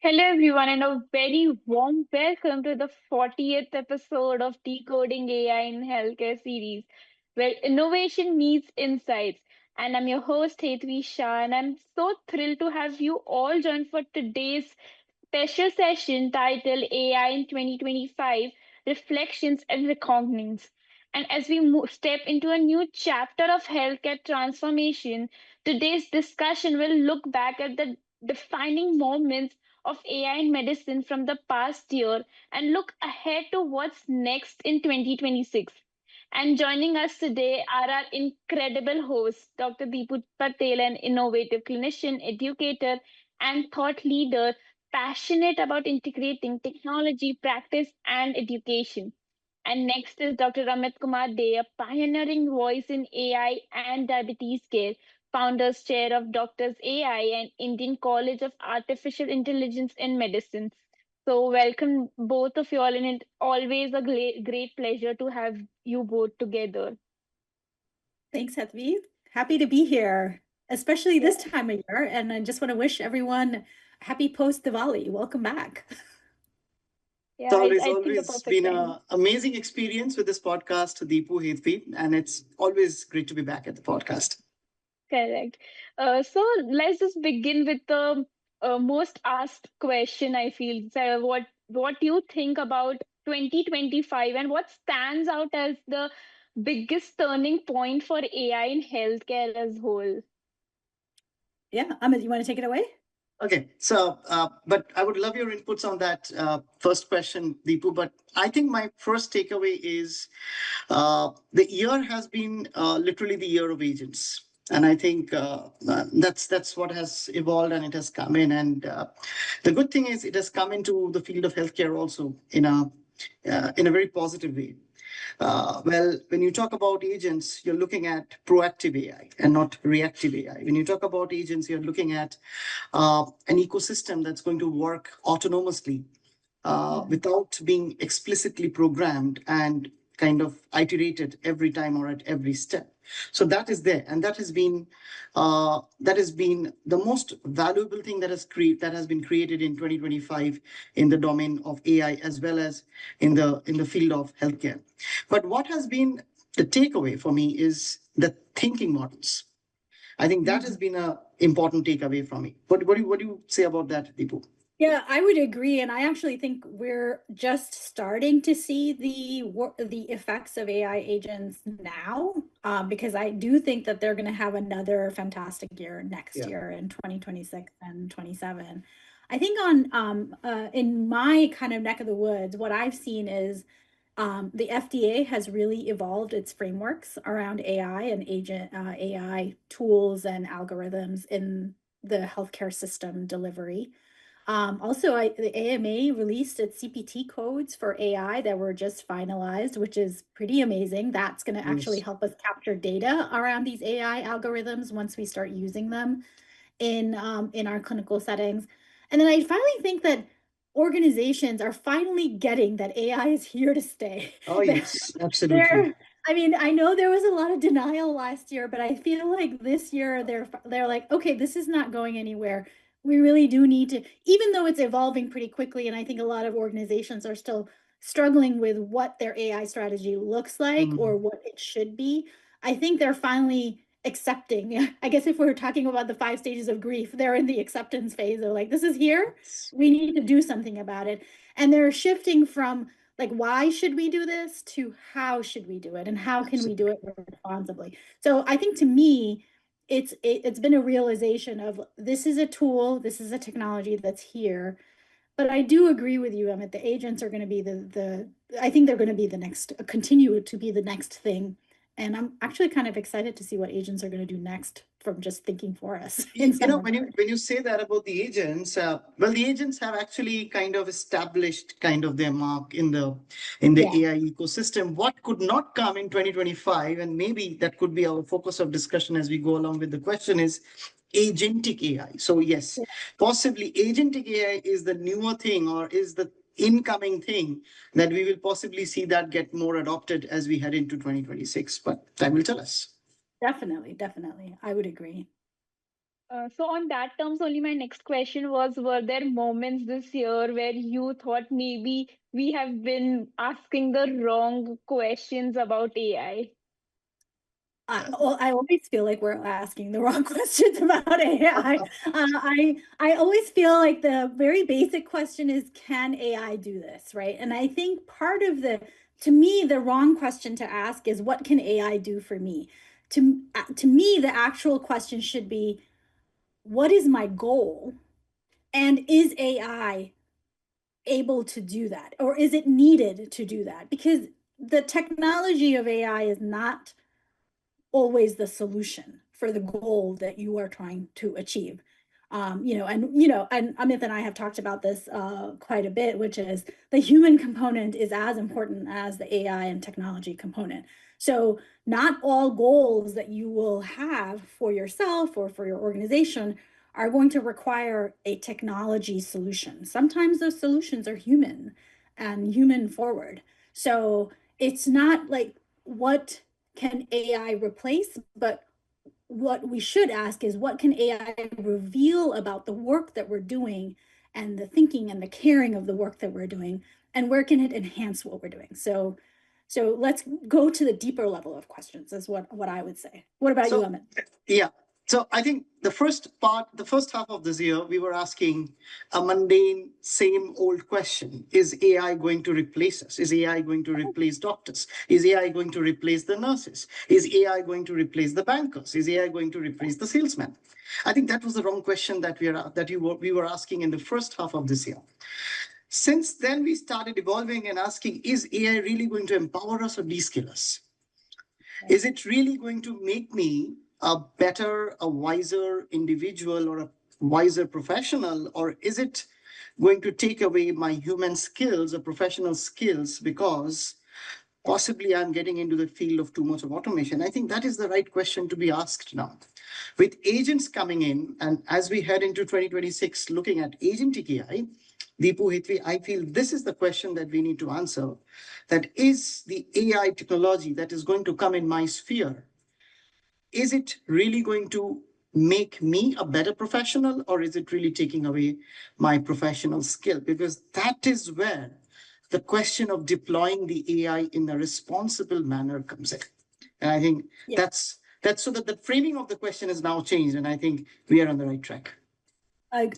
Hello, everyone, and a very warm welcome to the 40th episode of Decoding AI in Healthcare series, where innovation meets insights. And I'm your host, Hetvi Shah, and I'm so thrilled to have you all join for today's special session titled AI in 2025 Reflections and Reckonings. And as we step into a new chapter of healthcare transformation, today's discussion will look back at the defining moments of AI in medicine from the past year and look ahead to what's next in 2026. And joining us today are our incredible hosts, Dr. Dipu Patel, an innovative clinician, educator, and thought leader passionate about integrating technology, practice, and education. And next is Dr. Amit Kumar Dey, a pioneering voice in AI and diabetes care, founders chair of Doctors AI and Indian College of Artificial Intelligence in Medicine. So, welcome both of you all, and it's always a great pleasure to have you both together. Thanks, Hetvi. Happy to be here, especially this time of year. And I just want to wish everyone a happy post-Diwali. Welcome back. Yeah, It's always, I think a always perfect been time. an amazing experience with this podcast, Deepu Hetvi, and it's always great to be back at the podcast. Correct. So let's just begin with the most asked question, I feel. So what do you think about 2025 and what stands out as the biggest turning point for AI in healthcare as whole? Yeah, Amit, you want to take it away? Okay, so, but I would love your inputs on that first question, Deepu. But I think my first takeaway is the year has been literally the year of agents. And I think that's what has evolved and it has come in. And the good thing is it has come into the field of healthcare also in a very positive way. Well, when you talk about agents, you're looking at proactive AI and not reactive AI. When you talk about agents, you're looking at an ecosystem that's going to work autonomously without being explicitly programmed and kind of iterated every time or at every step. So that is there, and that has been the most valuable thing that has been created in 2025 in the domain of AI as well as in the field of healthcare. But what has been the takeaway for me is the thinking models. I think that has been an important takeaway from me. What do you say about that, Deepu? Yeah, I would agree. And I actually think we're just starting to see the effects of AI agents now, because I do think that they're going to have another fantastic year next year in 2026 and 27. I think in my kind of neck of the woods, what I've seen is the FDA has really evolved its frameworks around AI and agent AI tools and algorithms in the healthcare system delivery. Also, the AMA released its CPT codes for AI that were just finalized, which is pretty amazing. That's going to actually help us capture data around these AI algorithms once we start using them in our clinical settings. And then I finally think that organizations are finally getting that AI is here to stay. Oh, yes, absolutely. I mean, I know there was a lot of denial last year, but I feel like this year they're like, okay, this is not going anywhere. We really do need to, even though it's evolving pretty quickly, and I think a lot of organizations are still struggling with what their AI strategy looks like or what it should be. I think they're finally accepting. I guess if we're talking about the 5 stages of grief, they're in the acceptance phase. They're like, this is here. We need to do something about it. And they're shifting from like, why should we do this to how should we do it and how can we do it responsibly? So I think to me, it's been a realization of this is a tool, this is a technology that's here. But I do agree with you, Emmett. The agents are going to be I think they're going to be the next, continue to be the next thing. And I'm actually kind of excited to see what agents are going to do next from just thinking for us. When you say that about the agents, well, the agents have actually kind of established kind of their mark in the AI ecosystem. What could not come in 2025, and maybe that could be our focus of discussion as we go along with the question, is agentic AI. So yes, possibly agentic AI is the newer thing or is the incoming thing that we will possibly see that get more adopted as we head into 2026. But time will tell us. Definitely, definitely. I would agree. So on that terms only, my next question was, were there moments this year where you thought maybe we have been asking the wrong questions about AI? Well, I always feel like we're asking the wrong questions about AI. I always feel like the very basic question is, can AI do this, right? And I think part of to me, the wrong question to ask is, what can AI do for me? To me, the actual question should be, what is my goal? And is AI able to do that? Or is it needed to do that? Because the technology of AI is not always the solution for the goal that you are trying to achieve. And Amit and I have talked about this quite a bit, which is the human component is as important as the AI and technology component. So not all goals that you will have for yourself or for your organization are going to require a technology solution. Sometimes those solutions are human and human forward. So it's not like, what can AI replace? But what we should ask is, what can AI reveal about the work that we're doing and the thinking and the caring of the work that we're doing, and where can it enhance what we're doing? So let's go to the deeper level of questions, is what I would say. What about you, So, Amit? yeah. So I think the first half of this year, we were asking a mundane, same old question. Is AI going to replace us? Is AI going to replace doctors? Is AI going to replace the nurses? Is AI going to replace the bankers? Is AI going to replace the salesman? I think that was the wrong question we were asking in the first half of this year. Since then, we started evolving and asking, is AI really going to empower us or de-skill us? Is it really going to make me a better, a wiser individual or a wiser professional? Or is it going to take away my human skills or professional skills because possibly I'm getting into the field of too much of automation? I think that is the right question to be asked now. With agents coming in, and as we head into 2026, looking at agentic AI, Deepu, Hitvi, I feel this is the question that we need to answer. That is the AI technology that is going to come in my sphere. Is it really going to make me a better professional, or is it really taking away my professional skill? Because that is where the question of deploying the AI in a responsible manner comes in. And I think that's so that the framing of the question has now changed, and I think we are on the right track.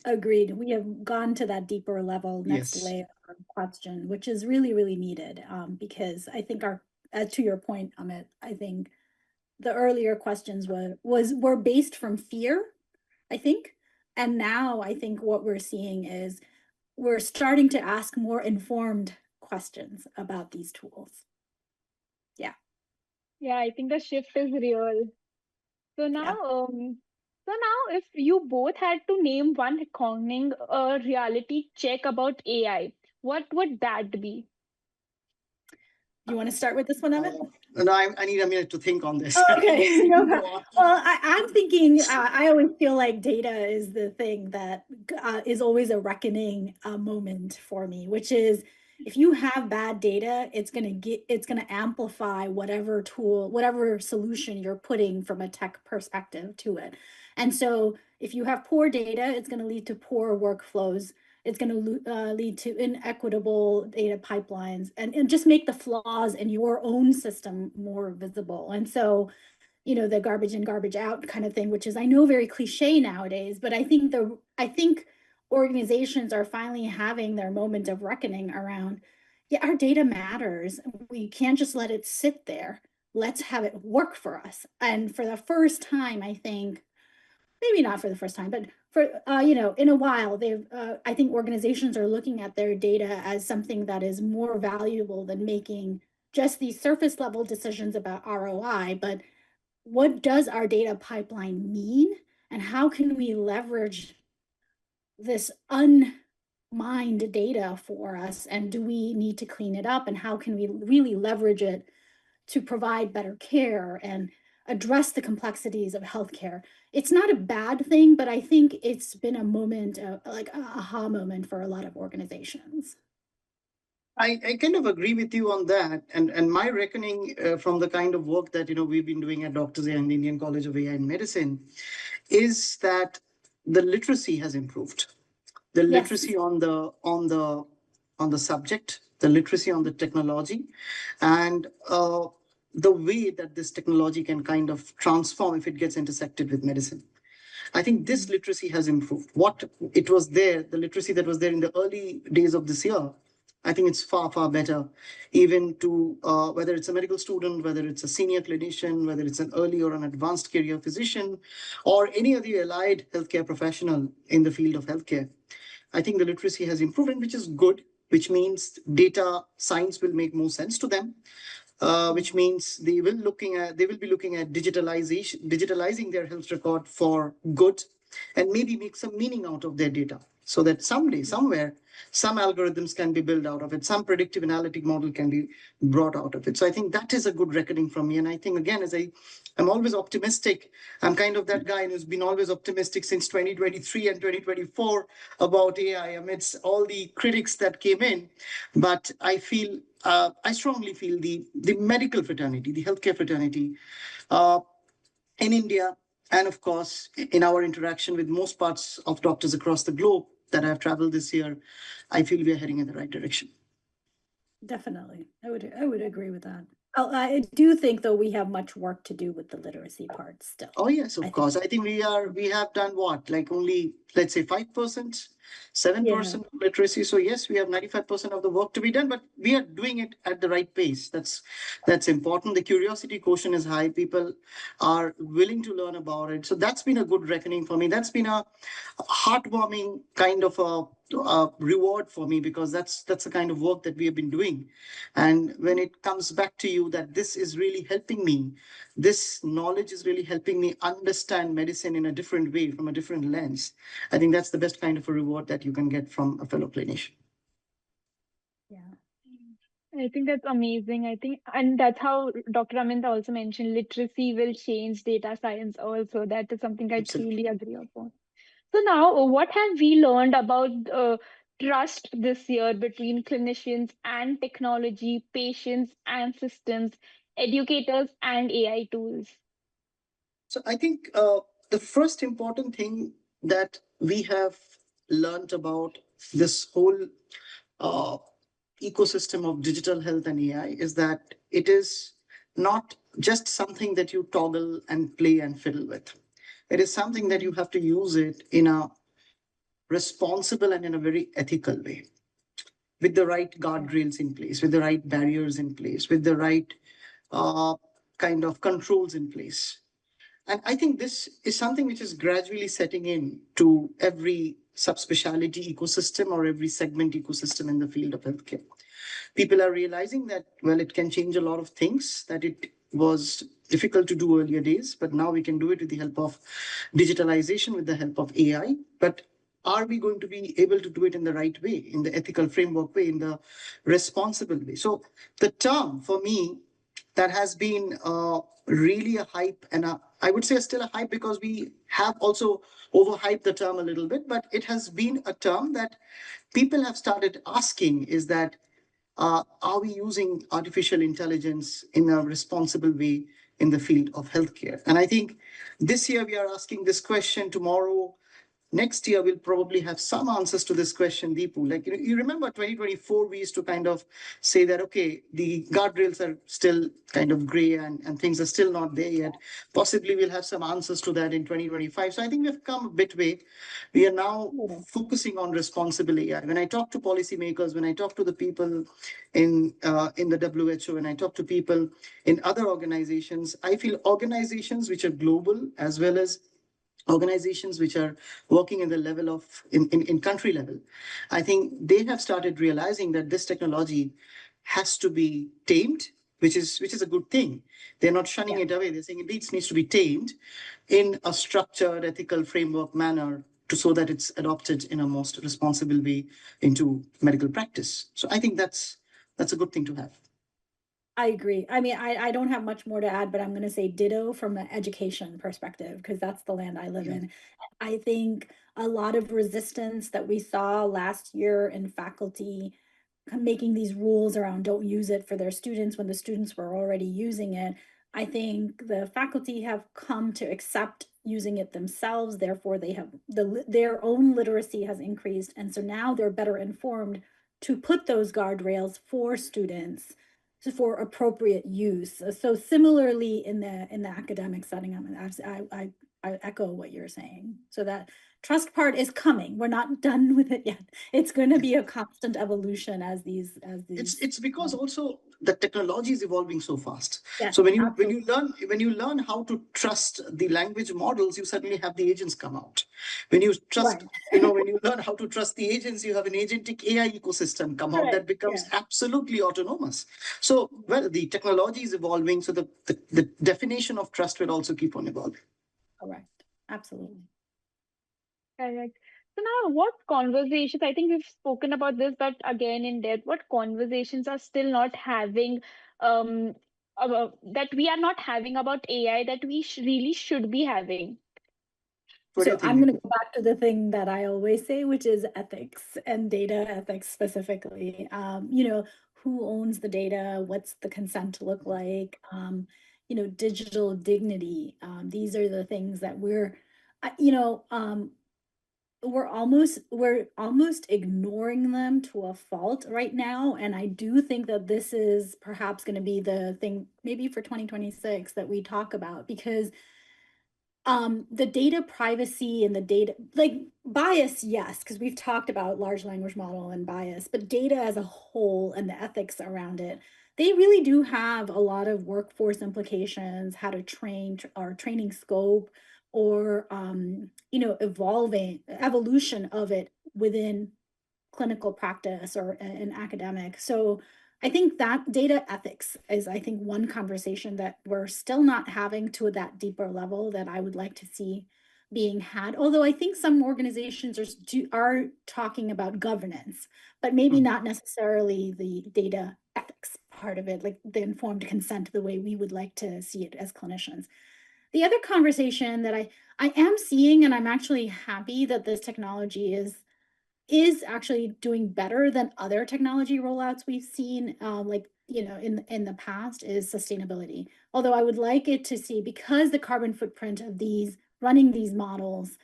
Agreed. We have gone to that deeper level, next Yes. layer of question, which is really, really needed, because I think to your point, Amit, I think the earlier questions were based from fear, I think. And now I think what we're seeing is we're starting to ask more informed questions about these tools. Yeah. Yeah, I think the shift is real. So Yeah. now if you both had to name one reckoning a reality check about AI, what would that be? Do you want to start with this one, Amit? No, I need a minute to think on this. Oh, okay. No problem. Well, I'm thinking, I always feel like data is the thing that is always a reckoning moment for me, which is, if you have bad data, it's going to amplify whatever tool, whatever solution you're putting from a tech perspective to it. And so if you have poor data, it's going to lead to poor workflows. It's going to lead to inequitable data pipelines, and just make the flaws in your own system more visible. And so, the garbage in, garbage out kind of thing, which is, I know, very cliche nowadays, but I think organizations are finally having their moment of reckoning around, yeah, our data matters. We can't just let it sit there. Let's have it work for us. And for the first time, I think, maybe not for the first time, but for in a while, I think organizations are looking at their data as something that is more valuable than making just these surface level decisions about ROI. But what does our data pipeline mean, and how can we leverage this unmined data for us, and do we need to clean it up, and how can we really leverage it to provide better care and address the complexities of healthcare? It's not a bad thing, but I think it's been a moment, like an aha moment for a lot of organizations. I kind of agree with you on that. And my reckoning from the kind of work that, we've been doing at Doctors and the Indian College of AI and Medicine is that the literacy has improved. The literacy Yes. on the subject, the literacy on the technology, and the way that this technology can kind of transform if it gets intersected with medicine. I think this literacy has improved. What it was there, the literacy that was there in the early days of this year, I think it's far, far better, even to whether it's a medical student, whether it's a senior clinician, whether it's an early or an advanced career physician, or any other allied healthcare professional in the field of healthcare. I think the literacy has improved, which is good, which means data science will make more sense to them, which means they will be looking at digitalizing their health record for good, and maybe make some meaning out of their data, so that someday, somewhere, some algorithms can be built out of it, some predictive analytic model can be brought out of it. So I think that is a good reckoning from me. And I think, again, I'm always optimistic. I'm kind of that guy who's been always optimistic since 2023 and 2024 about AI amidst all the critics that came in. But I strongly feel the medical fraternity, the healthcare fraternity in India, and of course, in our interaction with most parts of doctors across the globe that I've traveled this year, I feel we are heading in the right direction. Definitely. I would agree with that. I do think though we have much work to do with the literacy part still. Oh yes, of course. I think we have done what, like only, let's say, 5%, 7% literacy. So yes, we have 95% of the work to be done, but we are doing it at the right pace. That's important. The curiosity quotient is high. People are willing to learn about it. So that's been a good reckoning for me. That's been a heartwarming kind of a reward for me, because that's the kind of work that we have been doing. And when it comes back to you that this is really helping me, this knowledge is really helping me understand medicine in a different way, from a different lens, I think that's the best kind of a reward that you can get from a fellow clinician. Yeah. I think that's amazing. I think, and that's how Dr. Amit also mentioned, literacy will change data science also. That is something I Absolutely. truly agree upon. So now, what have we learned about trust this year between clinicians and technology, patients and systems, educators and AI tools? So I think the first important thing that we have learned about this whole uh, ecosystem of digital health and AI is that it is not just something that you toggle and play and fiddle with. It is something that you have to use it in a responsible and in a very ethical way, with the right guardrails in place, with the right barriers in place, with the right uh, kind of controls in place. And I think this is something which is gradually setting in to every subspecialty ecosystem or every segment ecosystem in the field of healthcare. People are realizing that, well, it can change a lot of things that it was difficult to do earlier days, but now we can do it with the help of digitalization, with the help of AI. But are we going to be able to do it in the right way, in the ethical framework way, in the responsible way? So the term for me that has been really a hype, and I would say still a hype, because we have also overhyped the term a little bit, but it has been a term that people have started asking, is that are we using artificial intelligence in a responsible way in the field of healthcare? And I think this year we are asking this question. Tomorrow, next year, we'll probably have some answers to this question, Deepu. Like, you remember 2024, we used to kind of say that, okay, the guardrails are still kind of gray, and things are still not there yet. Possibly we'll have some answers to that in 2025. So I think we've come a bit way. We are now focusing on responsible AI. When I talk to policymakers, when I talk to the people in the WHO, when I talk to people in other organizations, I feel organizations which are global, as well as organizations which are working in the level of in country level, I think they have started realizing that this technology has to be tamed, which is a good thing. They're not shunning it away. They're saying it needs to be tamed in a structured, ethical framework manner, so that it's adopted in a most responsible way into medical practice. So I think that's a good thing to have. I agree. I mean, I don't have much more to add, but I'm going to say ditto from an education perspective, because that's the land I live in. I think a lot of resistance that we saw last year in faculty making these rules around don't use it for their students when the students were already using it. I think the faculty have come to accept using it themselves. Therefore, they have their own literacy has increased. And so now they're better informed to put those guardrails for students for appropriate use. So similarly in the academic setting, I echo what you're saying. So that trust part is coming. We're not done with it yet. It's going to be a constant evolution as these It's because also the technology is evolving so fast. Yes, so when you absolutely. when you learn how to trust the language models, you suddenly have the agents come out. When you trust, Right. when you learn how to trust the agents, you have an agentic AI ecosystem come out Right. that becomes Yeah. absolutely autonomous. So well, the technology is evolving, so the definition of trust will also keep on evolving. Correct. Absolutely. Correct. So now, what conversations? I think we've spoken about this, but again in depth, what conversations are still not having, that we are not having about AI that we really should be having? What do you So think, I'm going to Dipu? go back to the thing that I always say, which is ethics and data ethics specifically. Who owns the data? What's the consent to look like? Digital dignity. These are the things that I- you know, we're almost ignoring them to a fault right now. And I do think that this is perhaps going to be the thing maybe for 2026 that we talk about, because the data privacy and the data, like bias, yes, because we've talked about large language model and bias, but data as a whole and the ethics around it, they really do have a lot of workforce implications, how to train or training scope, or evolution of it within clinical practice or in academic. So I think that data ethics is, I think, one conversation that we're still not having to that deeper level that I would like to see being had. Although I think some organizations are talking about governance, but maybe not necessarily the data ethics part of it, like the informed consent, the way we would like to see it as clinicians. The other conversation that I am seeing, and I'm actually happy that this technology is actually doing better than other technology rollouts we've seen, like in the past, is sustainability. Although I would like it to see, because the carbon footprint of these running these models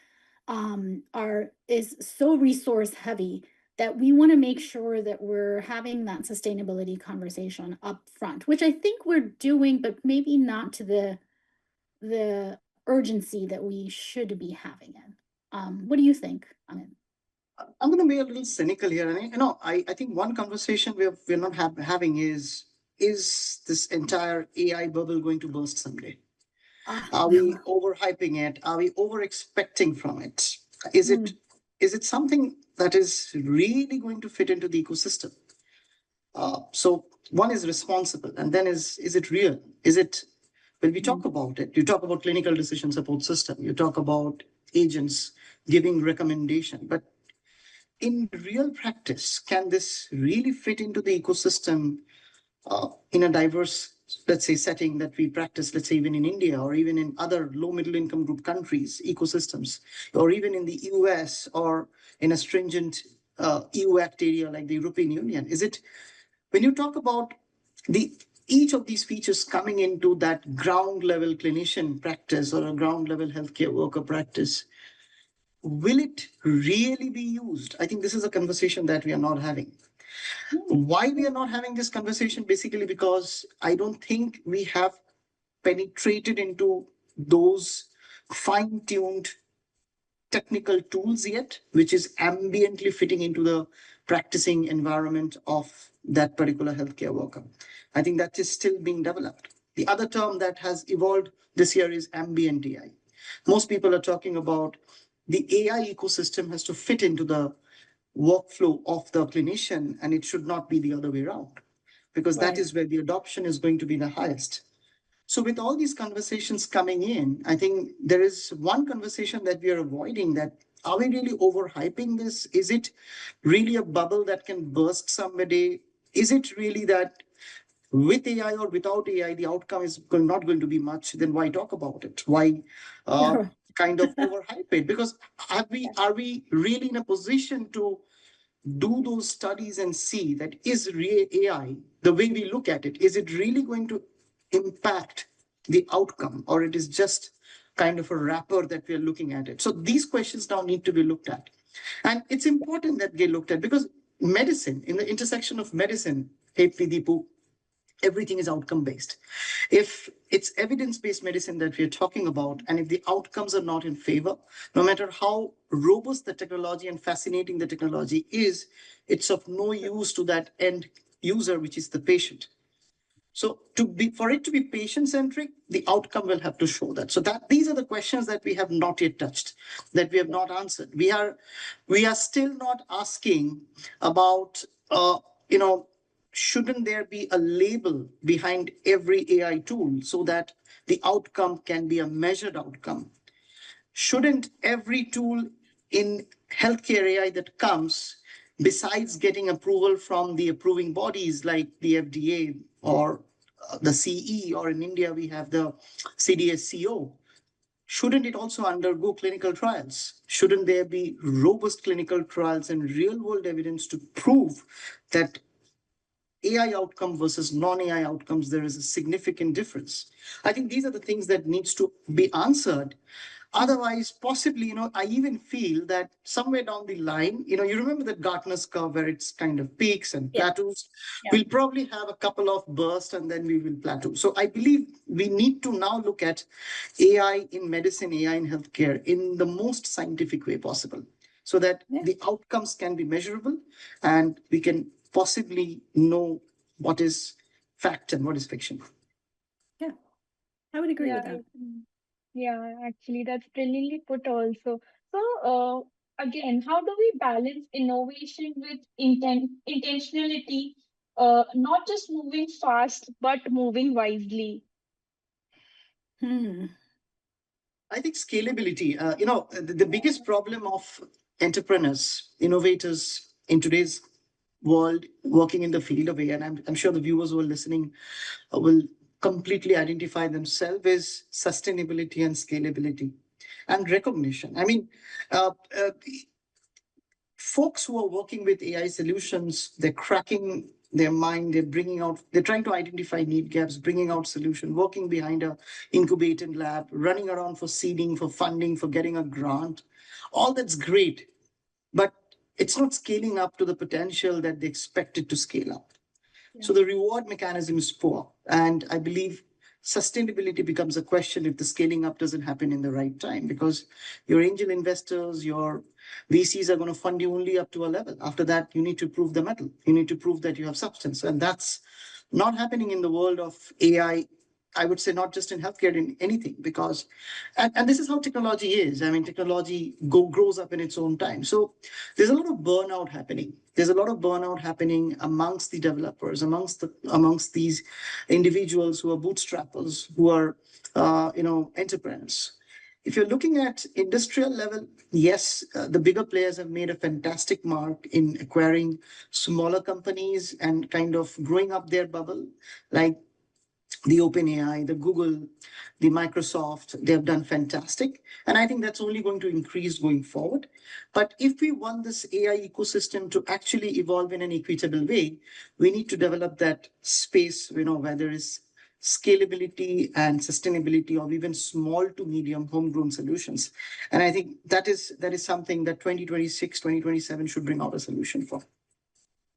is so resource heavy, that we want to make sure that we're having that sustainability conversation up front, which I think we're doing, but maybe not to the urgency that we should be having it. What do you think, Amit? I'm going to be a little cynical here. And I think one conversation we're not having is this entire AI bubble going to burst someday? Are we overhyping it? Are we over expecting from it? Is it is it something that is really going to fit into the ecosystem? So one is responsible, and then is it real? Is it, when we talk about it, you talk about clinical decision support system, you talk about agents giving recommendation, but in real practice, can this really fit into the ecosystem in a diverse, let's say, setting that we practice, let's say, even in India or even in other low middle income group countries, ecosystems, or even in the US or in a stringent EU Act area like the European Union? Is it, when you talk about the each of these features coming into that ground level clinician practice or a ground level healthcare worker practice, will it really be used? I think this is a conversation that we are not having. Why we are not having this conversation? Basically, because I don't think we have penetrated into those fine-tuned technical tools yet, which is ambiently fitting into the practicing environment of that particular healthcare worker. I think that is still being developed. The other term that has evolved this year is ambient AI. Most people are talking about the AI ecosystem has to fit into the workflow of the clinician, and it should not be the other way around, because that is where the adoption is going to be the highest. So with all these conversations coming in, I think there is one conversation that we are avoiding, that are we really overhyping this? Is it really a bubble that can burst someday? Is it really that with AI or without AI, the outcome is not going to be much? Then why talk about it? Why kind of overhype it? Because are we really in a position to do those studies and see that is AI, the way we look at it, is it really going to impact the outcome, or it is just kind of a wrapper that we are looking at it? So these questions now need to be looked at. And it's important that they looked at, because medicine, in the intersection of medicine, hey, Dipu, everything is outcome based. If it's evidence based medicine that we're talking about, and if the outcomes are not in favor, no matter how robust the technology and fascinating the technology is, it's of no use to that end user, which is the patient. So for it to be patient centric, the outcome will have to show that. So these are the questions that we have not yet touched, that we have not answered. We are still not asking about shouldn't there be a label behind every AI tool so that the outcome can be a measured outcome? Shouldn't every tool in healthcare AI that comes, besides getting approval from the approving bodies like the FDA or the CE, or in India, we have the CDSCO, shouldn't it also undergo clinical trials? Shouldn't there be robust clinical trials and real world evidence to prove that AI outcome versus non-AI outcomes, there is a significant difference? I think these are the things that needs to be answered. Otherwise, possibly, I even feel that somewhere down the line, you remember that Gartner's curve where it's kind of peaks and plateaus. Yeah. We'll probably have a couple of bursts and then we will plateau. So I believe we need to now look at AI in medicine, AI in healthcare in the most scientific way possible, so that the outcomes can be measurable and we can possibly know what is fact and what is fiction. Yeah, I would agree with that. Yeah, actually, that's brilliantly put also. So, again, how do we balance innovation with intentionality, not just moving fast, but moving wisely? I think scalability, the biggest problem of entrepreneurs, innovators in today's world working in the field of AI, and I'm sure the viewers who are listening will completely identify themselves, is sustainability and scalability and recognition. I mean, folks who are working with AI solutions, they're cracking their mind, they're trying to identify need gaps, bringing out solution, working behind a incubated lab, running around for seeding, for funding, for getting a grant. All that's great, but it's not scaling up to the potential that they expected to scale up. So the reward mechanism is poor. And I believe sustainability becomes a question if the scaling up doesn't happen in the right time, because your angel investors, your VCs are going to fund you only up to a level. After that, you need to prove the metal. You need to prove that you have substance. And that's not happening in the world of AI. I would say not just in healthcare, in anything, because, and this is how technology is. I mean, technology grows up in its own time. So there's a lot of burnout happening. There's a lot of burnout happening amongst the developers, amongst these individuals who are bootstrappers, who are, entrepreneurs. If you're looking at industrial level, yes, the bigger players have made a fantastic mark in acquiring smaller companies and kind of growing up their bubble, like the OpenAI, the Google, the Microsoft. They have done fantastic. And I think that's only going to increase going forward. But if we want this AI ecosystem to actually evolve in an equitable way, we need to develop that space, where there is scalability and sustainability of even small to medium homegrown solutions. And I think that is something that 2026, 2027 should bring out a solution for.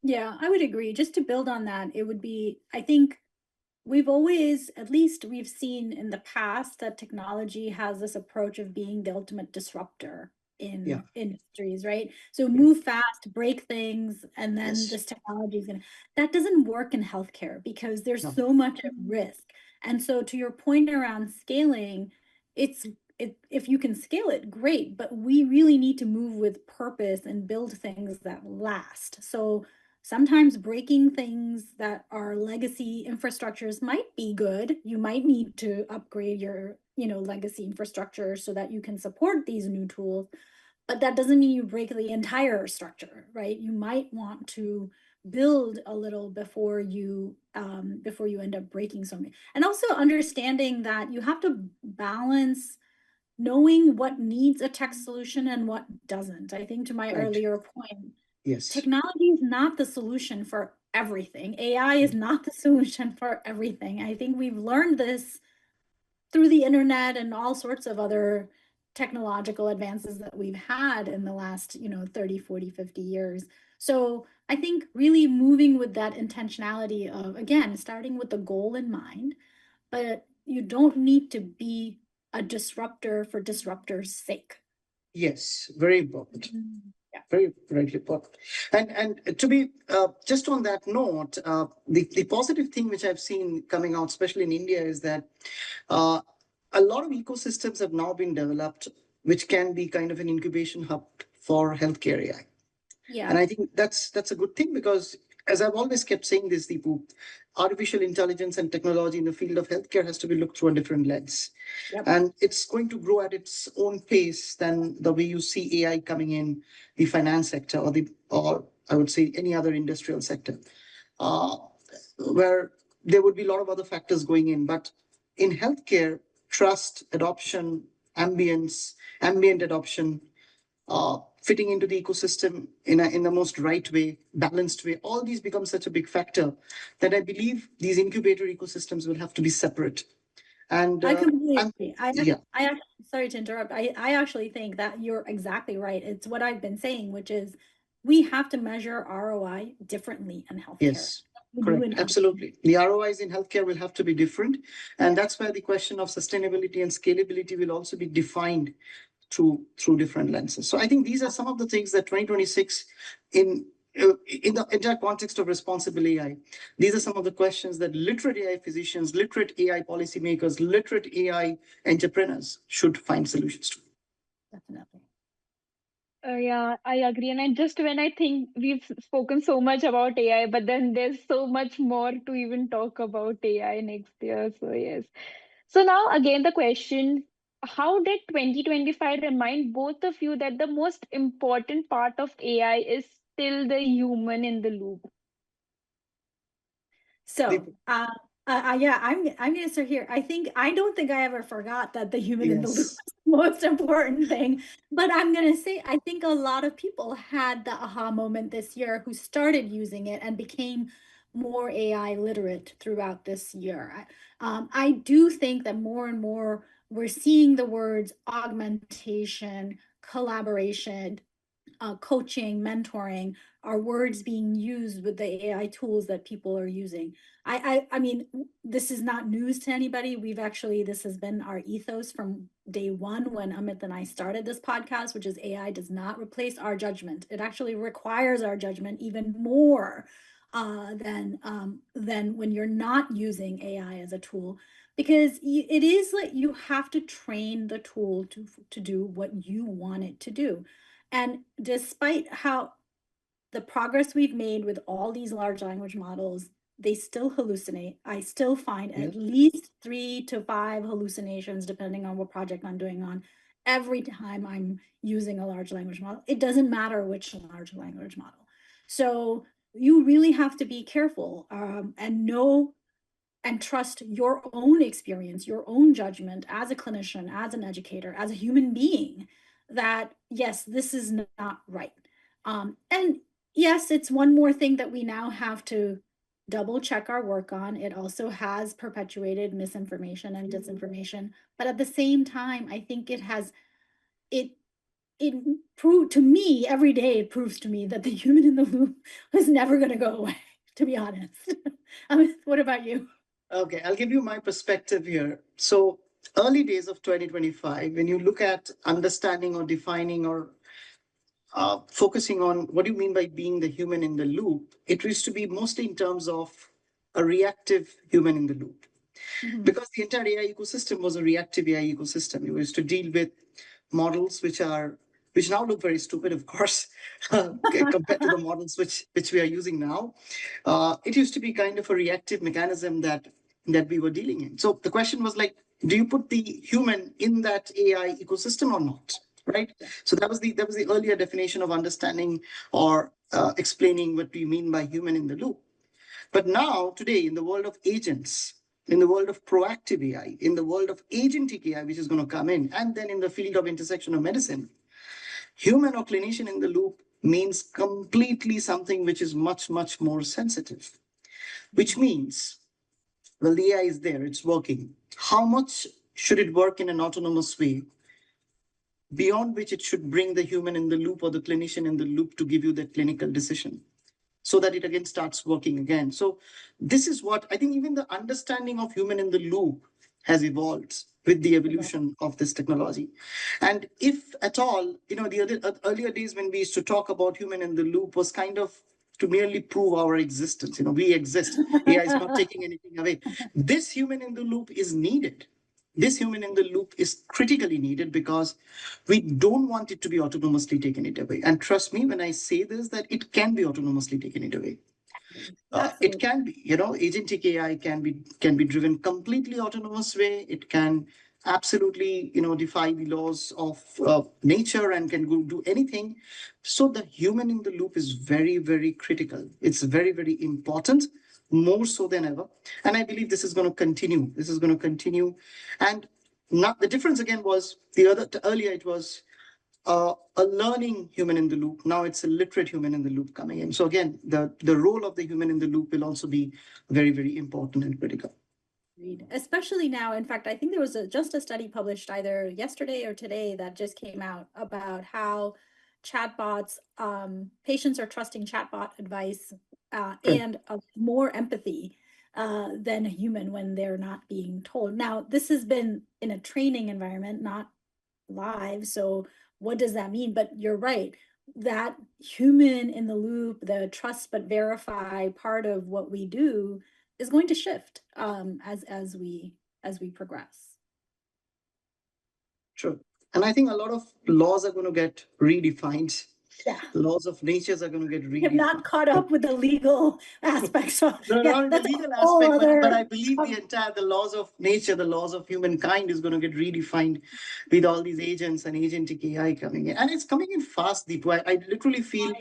Yeah, I would agree. Just to build on that, it would be, I think, at least we've seen in the past that technology has this approach of being the ultimate disruptor in industries, right? So move fast, break things, and then this technology is that doesn't work in healthcare because there's so much at risk. And so to your point around scaling, if you can scale it, great, but we really need to move with purpose and build things that last. So sometimes breaking things that are legacy infrastructures might be good. You might need to upgrade your, legacy infrastructure so that you can support these new tools, but that doesn't mean you break the entire structure, right? You might want to build a little before you end up breaking something. And also understanding that you have to balance knowing what needs a tech solution and what doesn't. I think to my earlier point, Yes. Technology is not the solution for everything. AI is not the solution for everything. I think we've learned this through the internet and all sorts of other technological advances that we've had in the last 30, 40, 50 years. So I think really moving with that intentionality of, again, starting with the goal in mind, but you don't need to be a disruptor for disruptor's sake. Yes, very important. Yeah. Very, very important. And to be just on that note, the positive thing which I've seen coming out, especially in India, is that a lot of ecosystems have now been developed, which can be kind of an incubation hub for healthcare AI. Yeah. And I think that's a good thing, because as I've always kept saying this, Dipu, artificial intelligence and technology in the field of healthcare has to be looked through a different lens. Yep. And it's going to grow at its own pace than the way you see AI coming in the finance sector, or I would say any other industrial sector, where there would be a lot of other factors going in. But in healthcare, trust, adoption, ambient adoption, fitting into the ecosystem in the most right way, balanced way, all these become such a big factor that I believe these incubator ecosystems will have to be separate. And I completely agree. yeah. I actually, sorry to interrupt. I actually think that you're exactly right. It's what I've been saying, which is we have to measure ROI differently in healthcare. Yes, correct. Absolutely. The ROIs in healthcare will have to be different. And that's where the question of sustainability and scalability will also be defined through different lenses. So I think these are some of the things that 2026 in the entire context of responsible AI, these are some of the questions that literate AI physicians, literate AI policymakers, literate AI entrepreneurs should find solutions to. Definitely. Yeah, I agree. And when I think we've spoken so much about AI, but then there's so much more to even talk about AI next year. So, yes. So, now again, the question, how did 2025 remind both of you that the most important part of AI is still the human in the loop? So, yeah, I'm gonna start here. I don't think I ever forgot that the human in the loop Yes. is the most important thing. But I'm gonna say I think a lot of people had the aha moment this year who started using it and became more AI literate throughout this year. I do think that more and more we're seeing the words augmentation, collaboration, coaching, mentoring are words being used with the AI tools that people are using. I mean, this is not news to anybody. This has been our ethos from day one when Amit and I started this podcast, which is AI does not replace our judgment. It actually requires our judgment even more than when you're not using AI as a tool, because it is like you have to train the tool to do what you want it to do. And despite how the progress we've made with all these large language models, they still hallucinate. I still find at least 3 to 5 hallucinations, depending on what project I'm doing on, every time I'm using a large language model. It doesn't matter which large language model. So you really have to be careful and know and trust your own experience, your own judgment as a clinician, as an educator, as a human being, that yes, this is not right. And yes, it's one more thing that we now have to double check our work on. It also has perpetuated misinformation and disinformation, but at the same time, I think it it proved to me every day, it proves to me that the human in the loop is never going to go away, to be honest. What about you? Okay, I'll give you my perspective here. So, early days of 2025, when you look at understanding or defining or focusing on what do you mean by being the human in the loop, it used to be mostly in terms of a reactive human in the loop. Mhm. Because the entire AI ecosystem was a reactive AI ecosystem. You used to deal with models which now look very stupid, of course, compared to the models which we are using now. It used to be kind of a reactive mechanism that we were dealing in. So the question was like, do you put the human in that AI ecosystem or not? Right. So that was the earlier definition of understanding or explaining what we mean by human in the loop. But now, today, in the world of agents, in the world of proactive AI, in the world of agentic AI, which is going to come in, and then in the field of intersection of medicine, human or clinician in the loop means completely something which is much, much more sensitive, which means, well, the AI is there, it's working. How much should it work in an autonomous way beyond which it should bring the human in the loop or the clinician in the loop to give you that clinical decision so that it again starts working again? So this is what I think even the understanding of human in the loop has evolved with the evolution of this technology. And if at all, the earlier days when we used to talk about human in the loop was kind of to merely prove our existence. We exist. AI is not taking anything away. This human in the loop is needed. This human in the loop is critically needed because we don't want it to be autonomously taken it away. And trust me when I say this, that it can be autonomously taken it away. It can be, agentic AI can be driven completely autonomous way. It can absolutely, defy the laws of nature and can go do anything. So the human in the loop is very, very critical. It's very, very important, more so than ever. And I believe this is going to continue. This is going to continue. And not the difference again was earlier it was a learning human in the loop. Now it's a literate human in the loop coming in. So again, the role of the human in the loop will also be very, very important and critical. Especially now. In fact, I think there was just a study published either yesterday or today that just came out about how chatbots, patients are trusting chatbot advice and more empathy than a human when they're not being told. Now, this has been in a training environment, not live. So what does that mean? But you're right. That human in the loop, the trust but verify part of what we do is going to shift as we progress. Sure. And I think a lot of laws are going to get redefined. Yeah. Laws of natures are going to get redefined. I'm not caught up with the legal aspects. So no, yeah, not in the that's legal a whole aspect, other. but I believe the laws of nature, the laws of humankind is going to get redefined with all these agents and agentic AI coming in. And it's coming in fast, Deepu. I literally feel,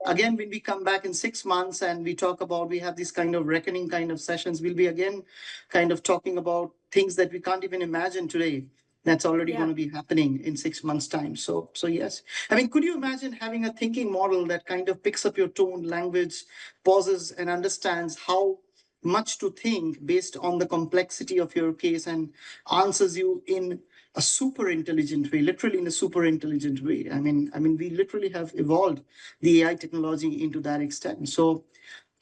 again, when we come back in 6 months and we talk about, we have this kind of reckoning kind of sessions, we'll be again kind of talking about things that we can't even imagine today. That's already going to be happening in 6 months' time. So yes. I mean, could you imagine having a thinking model that kind of picks up your tone, language, pauses, and understands how much to think based on the complexity of your case and answers you in a super intelligent way, literally in a super intelligent way. I mean, we literally have evolved the AI technology into that extent. So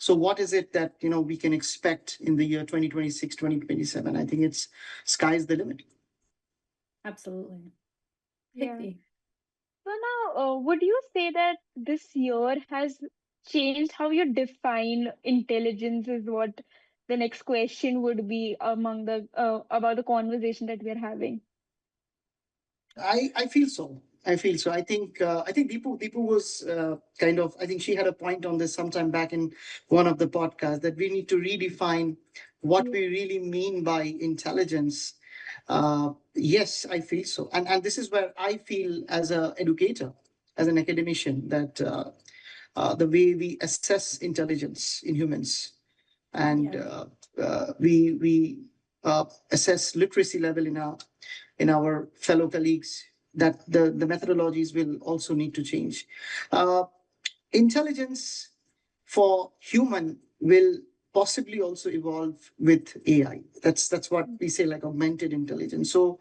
what is it that we can expect in the year 2026, 2027? I think it's sky's the limit. Absolutely. Yeah. So now, would you say that this year has changed how you define intelligence? Is what the next question would be among the about the conversation that we're having. I feel so. I feel so. I think Dipu was kind of, I think she had a point on this sometime back in one of the podcasts that we need to redefine what we really mean by intelligence. Yes, I feel so. And this is where I feel as an educator, as an academician, that the way we assess intelligence in humans and we assess literacy level in our fellow colleagues, that the methodologies will also need to change. Intelligence for human will possibly also evolve with AI. That's what we say, like augmented intelligence. So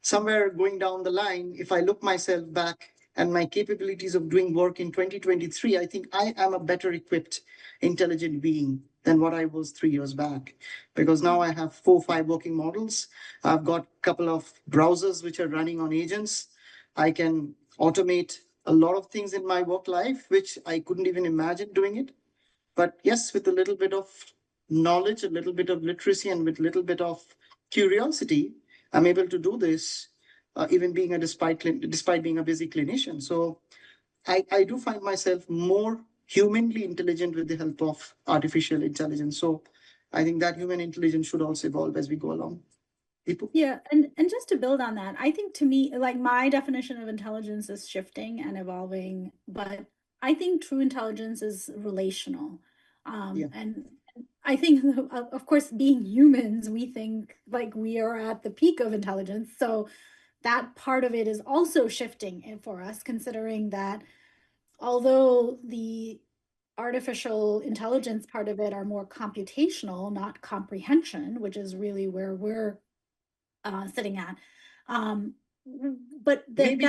somewhere going down the line, if I look myself back and my capabilities of doing work in 2023, I think I am a better equipped intelligent being than what I was 3 years back, because now I have 4 or 5 working models. I've got a couple of browsers which are running on agents. I can automate a lot of things in my work life, which I couldn't even imagine doing it. But yes, with a little bit of knowledge, a little bit of literacy, and with a little bit of curiosity, I'm able to do this, even being despite being a busy clinician. So I do find myself more humanly intelligent with the help of artificial intelligence. So I think that human intelligence should also evolve as we go along. Deepu? Yeah, and just to build on that, I think to me, like my definition of intelligence is shifting and evolving, but I think true intelligence is relational. And I think, of course, being humans, we think like we are at the peak of intelligence. So that part of it is also shifting for us, considering that although the artificial intelligence part of it are more computational, not comprehension, which is really where we're sitting at. But maybe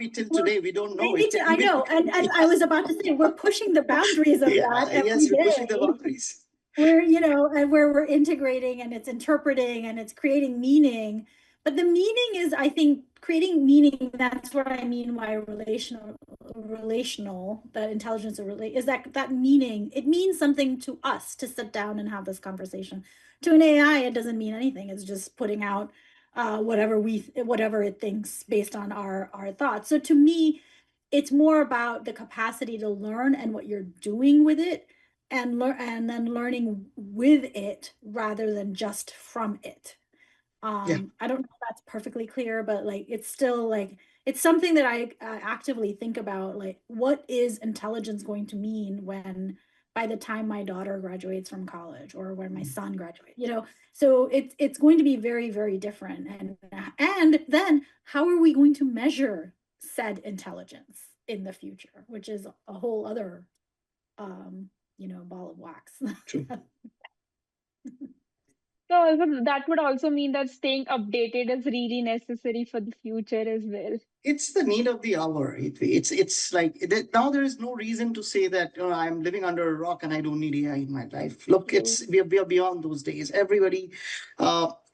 till today, we don't know it. I know, and I was about to say we're pushing the boundaries of that every yes, we're day. pushing the boundaries. Where, you know, and where we're integrating and it's interpreting and it's creating meaning. But the meaning is, I think, creating meaning. That's what I mean by relational, that intelligence is that meaning. It means something to us to sit down and have this conversation. To an AI, it doesn't mean anything. It's just putting out whatever it thinks based on our thoughts. So to me, it's more about the capacity to learn and what you're doing with it, and then learning with it rather than just from it. Yeah. I don't know if that's perfectly clear, but like it's still like it's something that I actively think about, like what is intelligence going to mean when by the time my daughter graduates from college or when my son graduates, you know. So it's going to be very, very different. And then how are we going to measure said intelligence in the future, which is a whole other you know, ball of wax. True. So also that would also mean that staying updated is really necessary for the future as well. It's the need of the hour. It's like now there is no reason to say that I'm living under a rock and I don't need AI in my life. Look, True. we are beyond those days. Everybody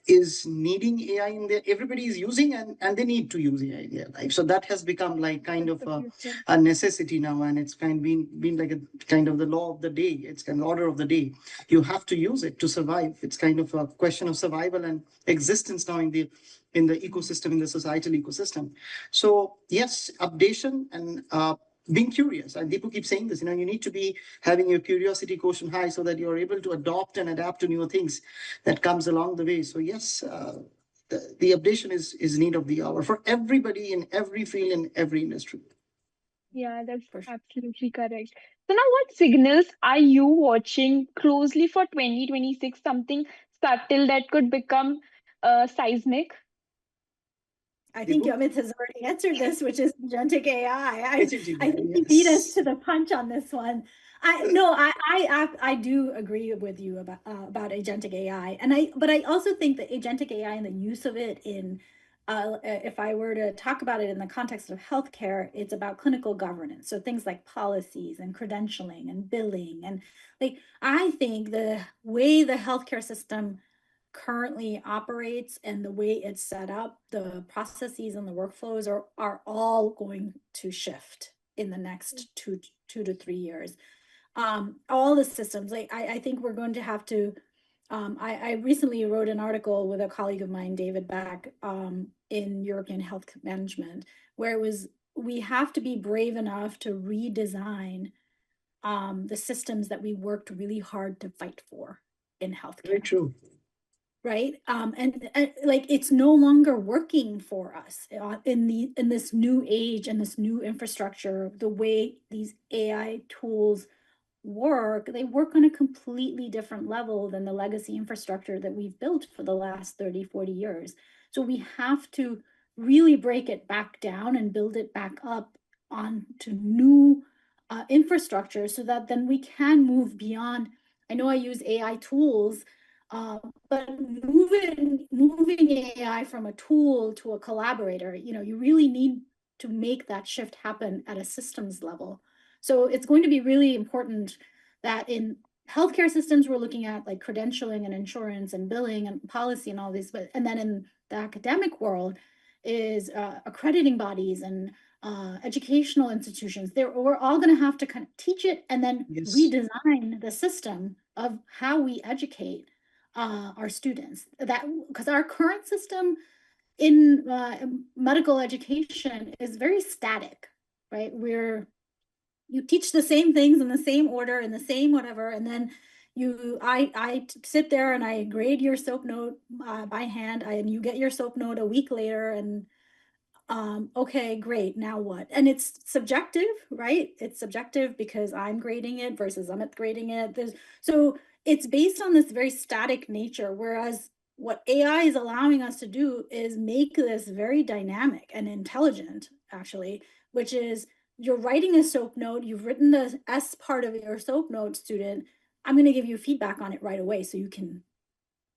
is needing AI in there. Everybody is using and they need to use AI in their life. So that has become like kind That's of the future. a necessity now, and it's kind of been like a kind of the law of the day. It's kind of order of the day. You have to use it to survive. It's kind of a question of survival and existence now in the ecosystem, in the societal ecosystem. So yes, updation and being curious. And Deepu keeps saying this, you need to be having your curiosity quotient high so that you're able to adopt and adapt to new things that comes along the way. So yes, the updation is need of the hour for everybody in every field, in every industry. Yeah, that's For sure. absolutely correct. So now what signals are you watching closely for 2026? Something subtle that could become seismic? I think Deepu? Amit has already answered this, which is agentic AI. Agentic I AI, think he beat us yes. to the punch on this one. I do agree with you about agentic AI, but I also think that agentic AI and the use of it in if I were to talk about it in the context of healthcare, it's about clinical governance. So things like policies and credentialing and billing, and like I think the way the healthcare system currently operates and the way it's set up, the processes and the workflows are all going to shift in the next 2 to 3 years. All the systems, like I think we're going to have to. I recently wrote an article with a colleague of mine, David Back, in European Health Management, where it was we have to be brave enough to redesign the systems that we worked really hard to fight for in Very healthcare. true. Right, and like it's no longer working for us in this new age and this new infrastructure. The way these AI tools work, they work on a completely different level than the legacy infrastructure that we've built for the last 30-40 years. So we have to really break it back down and build it back up onto new infrastructure so that then we can move beyond. I know I use AI tools, but moving AI from a tool to a collaborator, you really need to make that shift happen at a systems level. So it's going to be really important that in healthcare systems, we're looking at like credentialing and insurance and billing and policy and all these, and then in the academic world is accrediting bodies and educational institutions. We're all going to have to kind of teach it and then Yes. redesign the system of how we educate our students. That because our current system in medical education is very static, right? You teach the same things in the same order in the same whatever, and then I sit there and I grade your SOAP note by hand, and you get your SOAP note a week later, and okay, great, now what? And it's subjective, right? It's subjective because I'm grading it versus Amit grading it. So it's based on this very static nature, whereas what AI is allowing us to do is make this very dynamic and intelligent, actually, which is you're writing a SOAP note, you've written the S part of your SOAP note, student, I'm going to give you feedback on it right away so you can,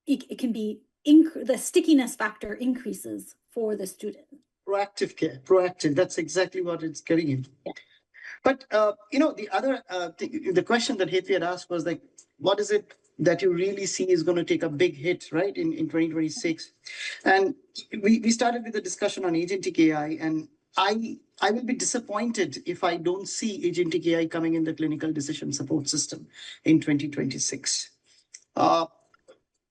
it can be, the stickiness factor increases for the student. Proactive care, proactive. That's exactly what it's getting into. Yeah. But, the other, the question that Hetvi had asked was like, what is it that you really see is going to take a big hit, right, in 2026? And we started with a discussion on agentic AI, and I will be disappointed if I don't see agentic AI coming in the clinical decision support system in 2026.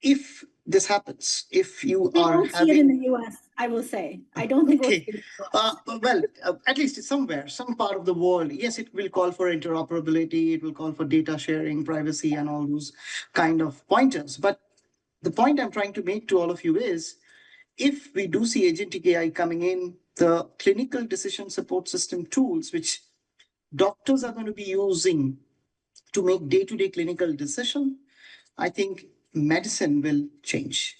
If this happens, if you We are won't see it in having, the US, I will say. I don't think we'll see okay, it in the US. well, at least somewhere, some part of the world, yes, it will call for interoperability, it will call for data sharing, privacy, and all those kind of pointers. But the point I'm trying to make to all of you is, if we do see agentic AI coming in, the clinical decision support system tools, which doctors are going to be using to make day-to-day clinical decision, I think medicine will change.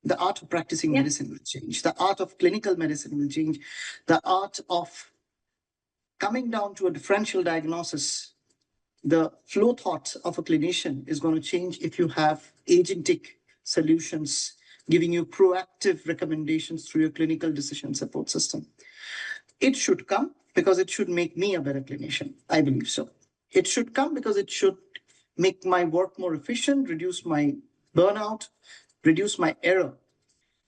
The art of practicing medicine will change. The art of clinical medicine will change. The art of coming down to a differential diagnosis, the flow thought of a clinician is going to change if you have agentic solutions giving you proactive recommendations through your clinical decision support system. It should come because it should make me a better clinician. I believe so. It should come because it should make my work more efficient, reduce my burnout, reduce my error,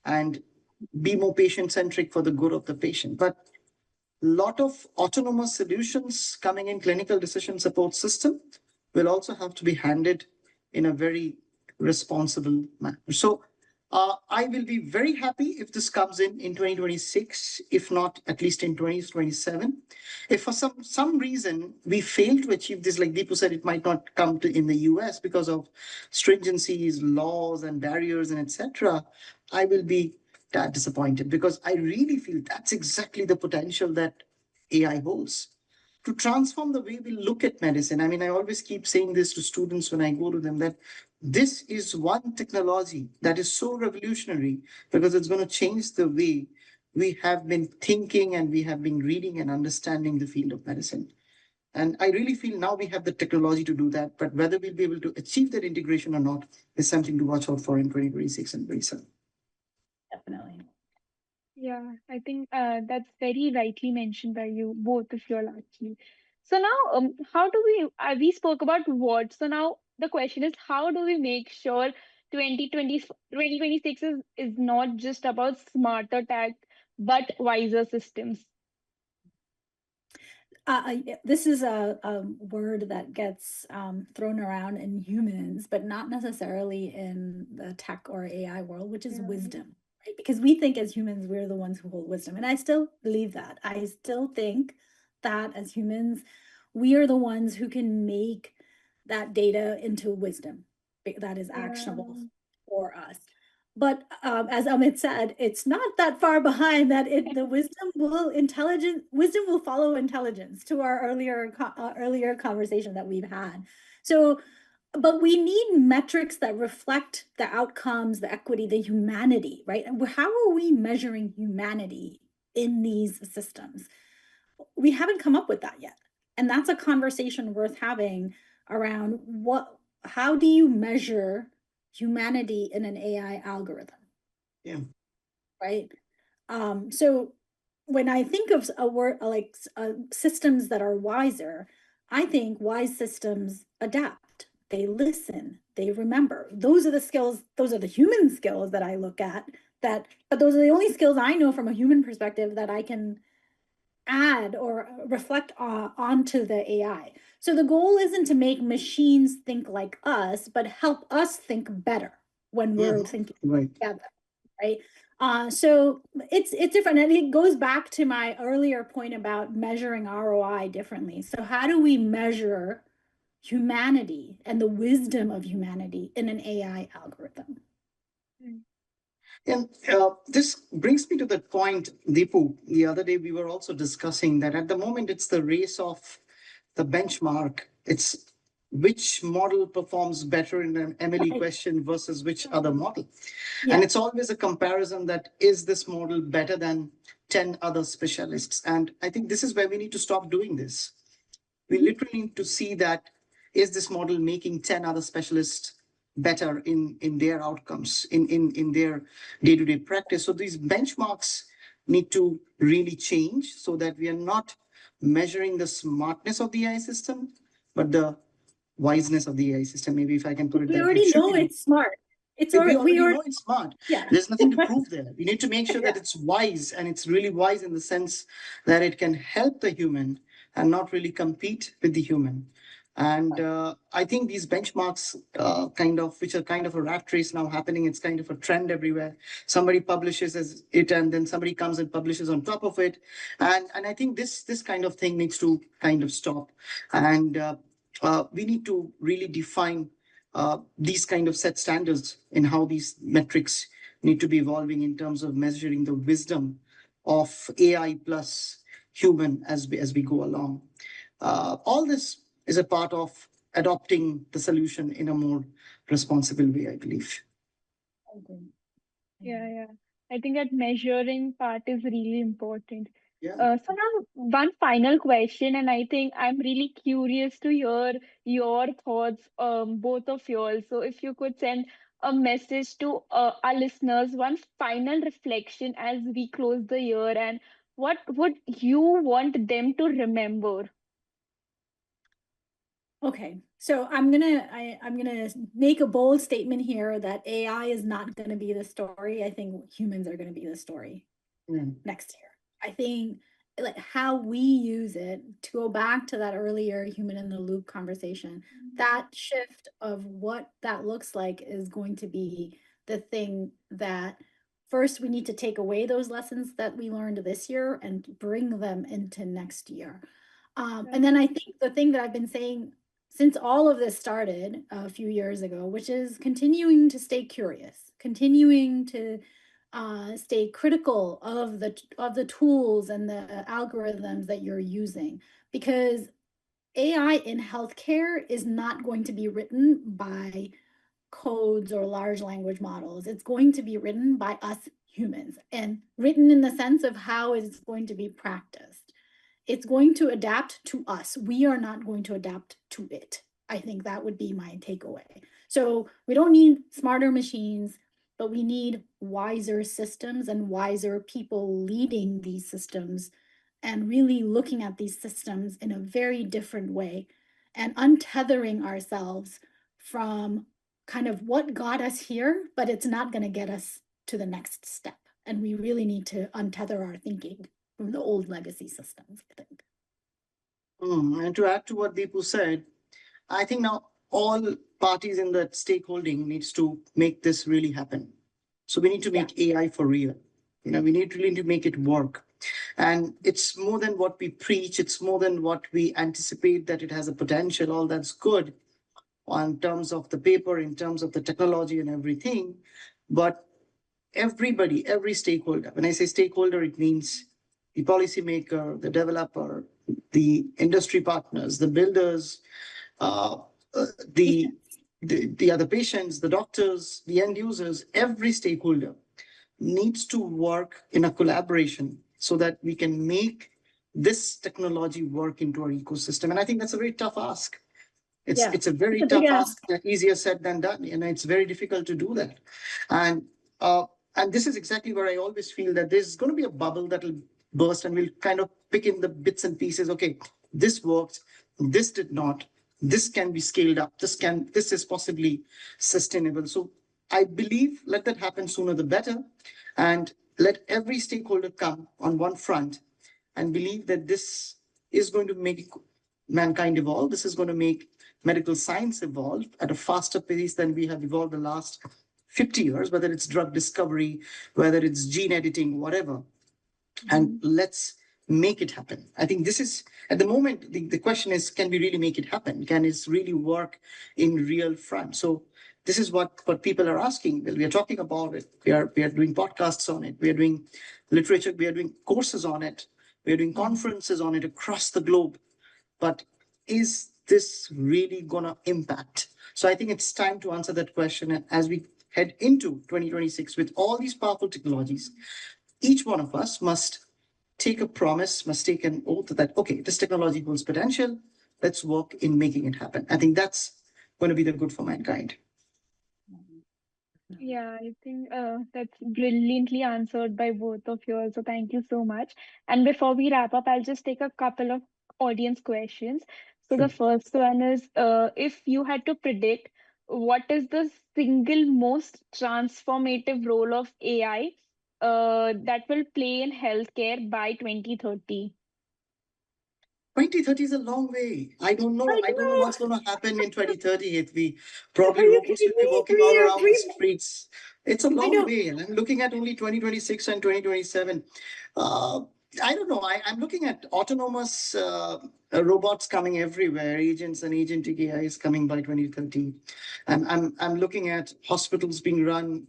and be more patient centric for the good of the patient. But a lot of autonomous solutions coming in clinical decision support system will also have to be handled in a very responsible manner. So I will be very happy if this comes in 2026, if not at least in 2027. If for some reason we fail to achieve this, like Dipu said, it might not come to in the US because of stringencies, laws, and barriers, and etc. I will be that disappointed because I really feel that's exactly the potential that AI holds to transform the way we look at medicine. I mean, I always keep saying this to students when I go to them that this is one technology that is so revolutionary because it's going to change the way we have been thinking and we have been reading and understanding the field of medicine. And I really feel now we have the technology to do that, but whether we'll be able to achieve that integration or not is something to watch out for in 2026 and 2027. Definitely. Yeah, I think that's very rightly mentioned by you, both of you all actually. So now, how do we spoke about what, so now the question is, how do we make sure 2026 is not just about smarter tech, but wiser systems? This is a word that gets thrown around in humans, but not necessarily in the tech or AI world, which is Yeah. wisdom, right? Because we think as humans, we're the ones who hold wisdom. And I still believe that. I still think that as humans, we are the ones who can make that data into wisdom that is actionable for us. But as Amit said, it's not that far behind that the wisdom will follow intelligence to our earlier conversation that we've had. So, but we need metrics that reflect the outcomes, the equity, the humanity, right? And how are we measuring humanity in these systems? We haven't come up with that yet. And that's a conversation worth having around how do you measure humanity in an AI algorithm? Yeah. Right. So when I think of a word like systems that are wiser, I think wise systems adapt, they listen, they remember. Those are the skills, those are the human skills that I look at, but those are the only skills I know from a human perspective that I can add or reflect onto the AI. So the goal isn't to make machines think like us, but help us think better when we're thinking together, right? So it's different, and it goes back to my earlier point about measuring ROI differently. So how do we measure humanity and the wisdom of humanity in an AI algorithm? And this brings me to the point, Dipu. The other day, we were also discussing that at the moment, it's the race of the benchmark. It's which model performs better in an Emily question versus which other model. And it's always a comparison that is this model better than 10 other specialists? And I think this is where we need to stop doing this. We literally need to see that, is this model making 10 other specialists better in their outcomes, in their day-to-day practice? So these benchmarks need to really change so that we are not measuring the smartness of the AI system, but the wiseness of the AI system. Maybe if I can put it We that way. already know it's smart. We already know it's smart. Yeah. There's nothing to prove there. We need to make sure that it's wise, and it's really wise in the sense that it can help the human and not really compete with the human. And I think these benchmarks, which are kind of a rat race now happening, it's kind of a trend everywhere. Somebody publishes as it, and then somebody comes and publishes on top of it. And I think this kind of thing needs to kind of stop. And we need to really define these kind of set standards in how these metrics need to be evolving in terms of measuring the wisdom of AI plus human as we go along. All this is a part of adopting the solution in a more responsible way, I believe. Yeah. I think that measuring part is really important. Yeah. So now one final question, and I think I'm really curious to hear your thoughts, both of yours. So if you could send a message to our listeners, one final reflection as we close the year, and what would you want them to remember? Okay, so I'm gonna make a bold statement here that AI is not gonna be the story. I think humans are gonna be the story next year. I think like how we use it, to go back to that earlier human in the loop conversation, that shift of what that looks like is going to be the thing that first we need to take away those lessons that we learned this year and bring them into next year. And then I think the thing that I've been saying since all of this started a few years ago, which is continuing to stay curious, continuing to stay critical of the tools and the algorithms that you're using, because AI in healthcare is not going to be written by codes or large language models. It's going to be written by us humans, and written in the sense of how it's going to be practiced. It's going to adapt to us. We are not going to adapt to it. I think that would be my takeaway. So we don't need smarter machines, but we need wiser systems and wiser people leading these systems and really looking at these systems in a very different way and untethering ourselves from kind of what got us here, but it's not going to get us to the next step. And we really need to untether our thinking from the old legacy systems, I think. And to add to what Deepu said, I think now all parties in that stakeholding needs to make this really happen. So we need to make AI for real. We need really to make it work. And it's more than what we preach. It's more than what we anticipate that it has a potential. All that's good in terms of the paper, in terms of the technology and everything. But everybody, every stakeholder, when I say stakeholder, it means the policymaker, the developer, the industry partners, the builders, the other patients, the doctors, the end users, every stakeholder needs to work in a collaboration so that we can make this technology work into our ecosystem. And I think that's a very tough ask. It's a very tough ask, easier said than done. And it's very difficult to do that. And this is exactly where I always feel that there's going to be a bubble that will burst, and we'll kind of pick in the bits and pieces. Okay, this worked, this did not, this can be scaled up, this is possibly sustainable. So I believe let that happen sooner the better, and let every stakeholder come on one front and believe that this is going to make mankind evolve. This is going to make medical science evolve at a faster pace than we have evolved the last 50 years, whether it's drug discovery, whether it's gene editing, whatever. And let's make it happen. I think this is, at the moment, the question is, can we really make it happen? Can it really work in real front? So this is what people are asking. Well, we are talking about it. We are doing podcasts on it. We are doing literature. We are doing courses on it. We are doing conferences on it across the globe. But is this really gonna impact? So I think it's time to answer that question. And as we head into 2026 with all these powerful technologies, each one of us must take a promise, must take an oath that, okay, this technology holds potential. Let's work in making it happen. I think that's going to be the good for mankind. Yeah, I think that's brilliantly answered by both of you. So thank you so much. And before we wrap up, I'll just take a couple of audience questions. So the Sure. first one is, if you had to predict what is the single most transformative role of AI that will play in healthcare by 2030? 2030 is a long way. I don't know. I I don't know know. what's going to happen in 2030. Are Probably you robots kidding will be me? walking all around the 3 streets. It's a I long know. way. And I'm looking at only 2026 and 2027. Uh, I don't know. I'm looking at autonomous robots coming everywhere. Agents and agentic AI is coming by 2030. I'm looking at hospitals being run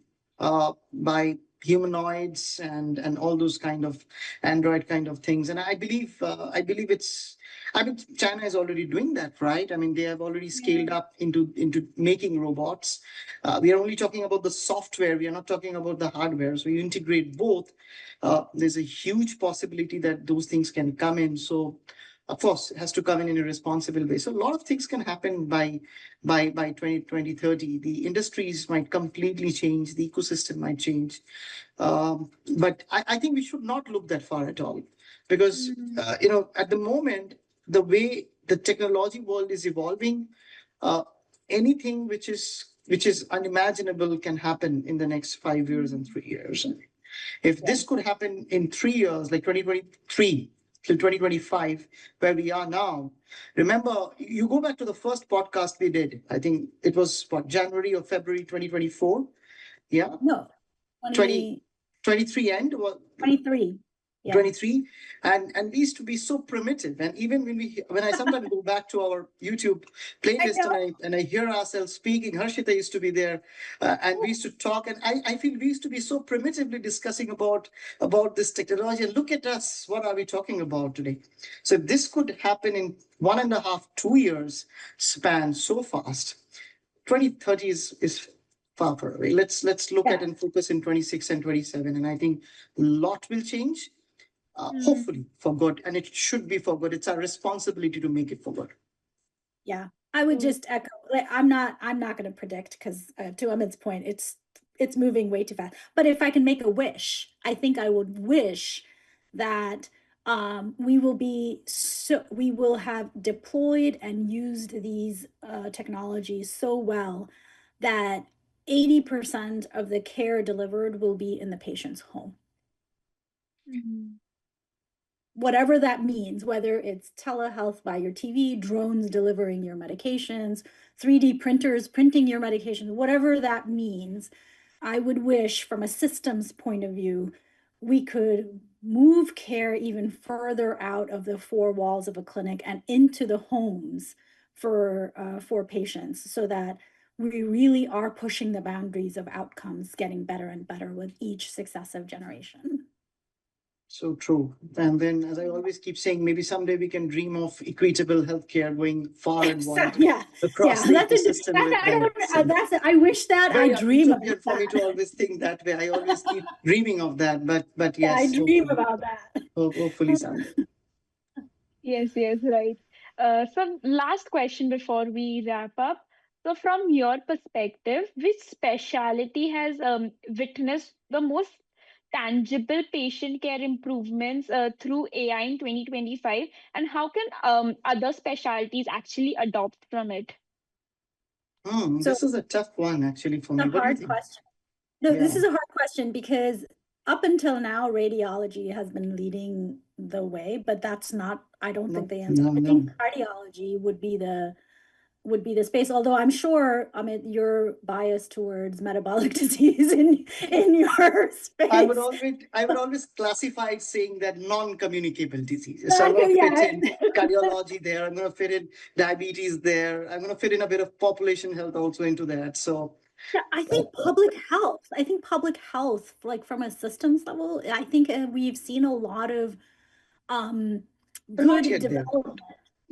by humanoids and all those kind of android kind of things. And I believe China is already doing that, right? I mean, they have already scaled up into making robots. We are only talking about the software. We are not talking about the hardware. So you integrate both. There's a huge possibility that those things can come in. So of course, it has to come in a responsible way. So a lot of things can happen by 2030. The industries might completely change. The ecosystem might change. But I think we should not look that far at all, because at the moment, the way the technology world is evolving, uh, anything which is unimaginable can happen in the next 5 years and 3 years. If this could happen in 3 years, like 2023 till 2025, where we are now, remember, you go back to the first podcast we did. I think it was what, January or February 2024. Yeah, No, 20, 23 end. 23. Yeah. 23, and we used to be so primitive. And even when I sometimes go back to our YouTube playlist and I hear ourselves speaking, Harshita used to be there, and we used to talk, and I feel we used to be so primitively discussing about this technology. And look at us, what are we talking about today? So if this could happen in 1.5, 2 years span so fast, 2030 is far far away. Let's look at and focus in 26 and 27, and I think a lot will change. Hopefully for good, and it should be for good. It's our responsibility to make it for good. Yeah, I would just echo. Like, I'm not going to predict, because to Amit's point, it's moving way too fast. But if I can make a wish, I think I would wish that we will have deployed and used these technologies so well that 80% of the care delivered will be in the patient's home. Whatever that means, whether it's telehealth by your TV, drones delivering your medications, 3D printers printing your medications, whatever that means, I would wish, from a systems point of view, we could move care even further out of the four walls of a clinic and into the homes for patients, so that we really are pushing the boundaries of outcomes, getting better and better with each successive generation. So true. And then, as I always keep saying, maybe someday we can dream of equitable healthcare going far and wide across the ecosystem. I wish that. I dream about that. For me to always think that way. I always keep dreaming of that. But yes, I dream about that. Hopefully someday. Yes, right. So last question before we wrap up. So from your perspective, which specialty has witnessed the most tangible patient care improvements through AI in 2025, and how can other specialties actually adopt from it? This is a tough one, actually, for me. A What do you hard think? question. No, this is a hard question, because up until now, radiology has been leading the way, but that's not, I don't think the answer. I think cardiology would be the space, although I'm sure, Amit, you're biased towards metabolic disease in your space. I would always classify it saying that non-communicable diseases. So I'm going to fit in cardiology there. I'm going to fit in diabetes there. I'm going to fit in a bit of population health also into that. So yeah, I think public health, like from a systems level, I think we've seen a lot of good development.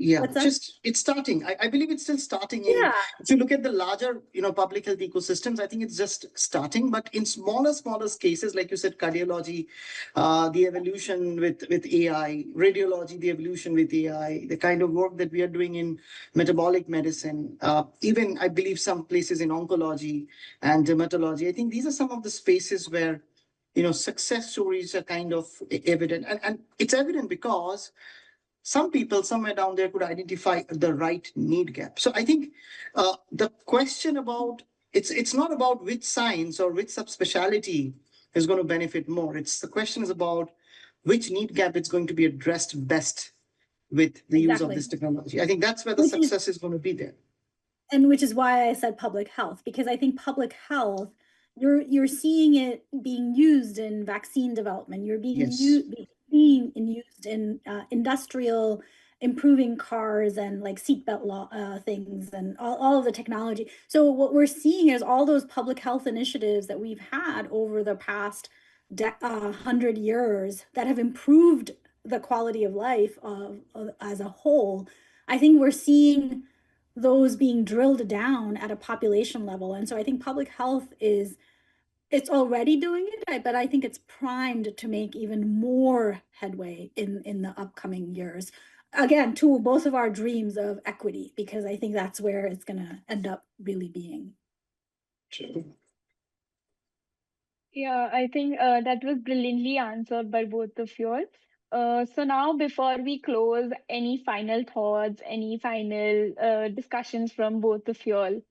Yeah, What's that? just it's starting. I believe it's still starting in, Yeah, if you look at the larger, public health ecosystems, I think it's just starting. But in smaller cases, like you said, cardiology, the evolution with AI, radiology, the evolution with AI, the kind of work that we are doing in metabolic medicine, even I believe some places in oncology and dermatology. I think these are some of the spaces where, success stories are kind of evident, and it's evident because some people somewhere down there could identify the right need gap. So I think the question about, it's not about which science or which subspecialty is going to benefit more. It's the question is about which need gap is going to be addressed best with the use of exactly. this technology. I think that's where the Which is success is going to be there. and which is why I said public health, because I think public health, you're seeing it being used in vaccine development. You're Yes. being used in industrial improving cars and like seatbelt law things and all of the technology. So what we're seeing is all those public health initiatives that we've had over the past 100 years that have improved the quality of life as a whole. I think we're seeing those being drilled down at a population level. And so I think public health it's already doing it, but I think it's primed to make even more headway in the upcoming years. Again, to both of our dreams of equity, because I think that's where it's going to end up really being. True. Yeah, I think that was brilliantly answered by both of you all. So now, before we close, any final thoughts, any final discussions from both of you all?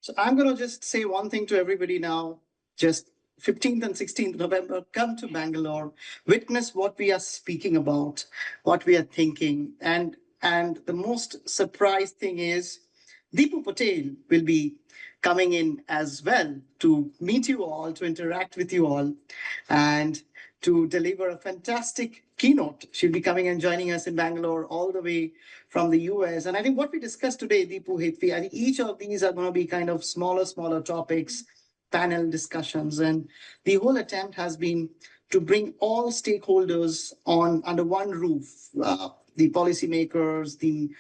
So I'm going to just say one thing to everybody now. Just 15th and 16th November, come to Bangalore, witness what we are speaking about, what we are thinking. And the most surprised thing is Dipu Patel will be coming in as well to meet you all, to interact with you all, and to deliver a fantastic keynote. She'll be coming and joining us in Bangalore all the way from the US. And I think what we discussed today, Deepu, Hitvi, I think each of these are going to be kind of smaller topics, panel discussions. And the whole attempt has been to bring all stakeholders on under one roof. The policymakers, the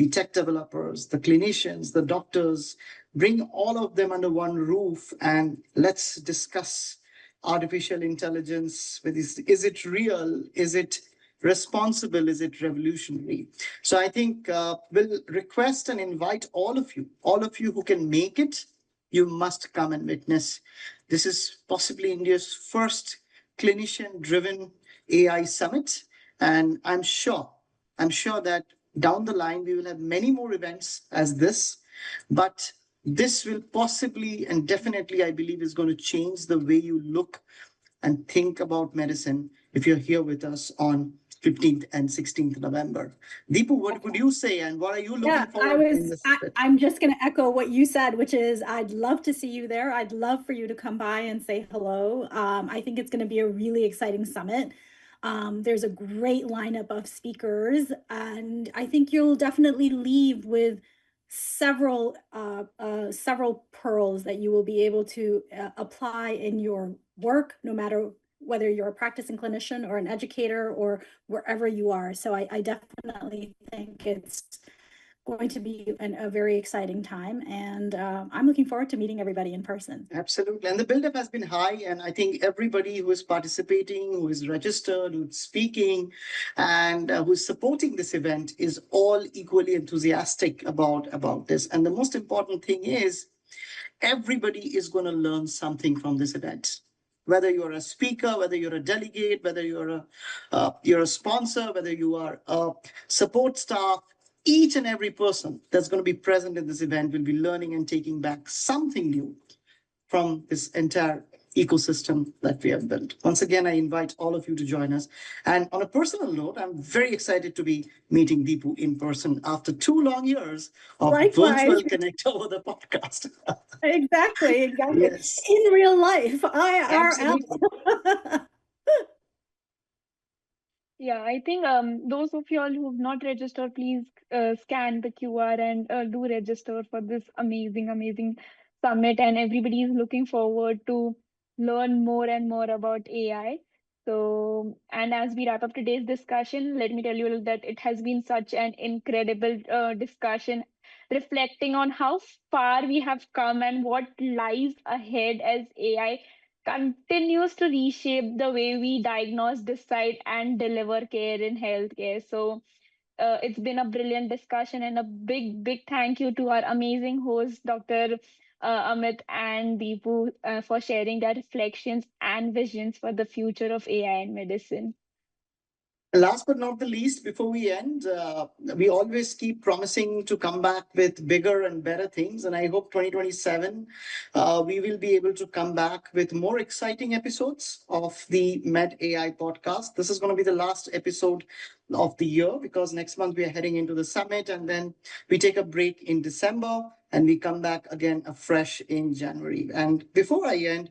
tech developers, the clinicians, the doctors, bring all of them under one roof and let's discuss artificial intelligence. Is it real? Is it responsible? Is it revolutionary? So I think we'll request and invite all of you who can make it, you must come and witness. This is possibly India's first clinician-driven AI summit. And I'm sure that down the line, we will have many more events as this, but this will possibly and definitely, I believe, is going to change the way you look and think about medicine if you're here with us on 15th and 16th November. Deepu, what would you say and what are you looking forward in this? I'm just going to echo what you said, which is I'd love to see you there. I'd love for you to come by and say hello. I think it's going to be a really exciting summit. There's a great lineup of speakers, and I think you'll definitely leave with several pearls that you will be able to apply in your work, no matter whether you're a practicing clinician or an educator or wherever you are. So I definitely think it's going to be a very exciting time, and I'm looking forward to meeting everybody in person. Absolutely. And the buildup has been high. And I think everybody who is participating, who is registered, who's speaking, and who's supporting this event is all equally enthusiastic about this. And the most important thing is everybody is going to learn something from this event. Whether you're a speaker, whether you're a delegate, whether you're a sponsor, whether you are a support staff, each and every person that's going to be present in this event will be learning and taking back something new from this entire ecosystem that we have built. Once again, I invite all of you to join us. And on a personal note, I'm very excited to be meeting Deepu in person after 2 long years of virtual connect over the podcast. Exactly. Yes. In real life, IRL. Absolutely. Yeah, I think those of y'all who've not registered, please scan the QR and do register for this amazing summit. And everybody is looking forward to learn more and more about AI. So, and as we wrap up today's discussion, let me tell you that it has been such an incredible discussion, reflecting on how far we have come and what lies ahead as AI continues to reshape the way we diagnose, decide, and deliver care in healthcare. So, it's been a brilliant discussion, and a big, big thank you to our amazing hosts, Dr. Amit and Deepu, for sharing their reflections and visions for the future of AI in medicine. Last but not the least, before we end, we always keep promising to come back with bigger and better things. And I hope 2027, we will be able to come back with more exciting episodes of the Med AI podcast. This is going to be the last episode of the year because next month we are heading into the summit and then we take a break in December and we come back again afresh in January. And before I end,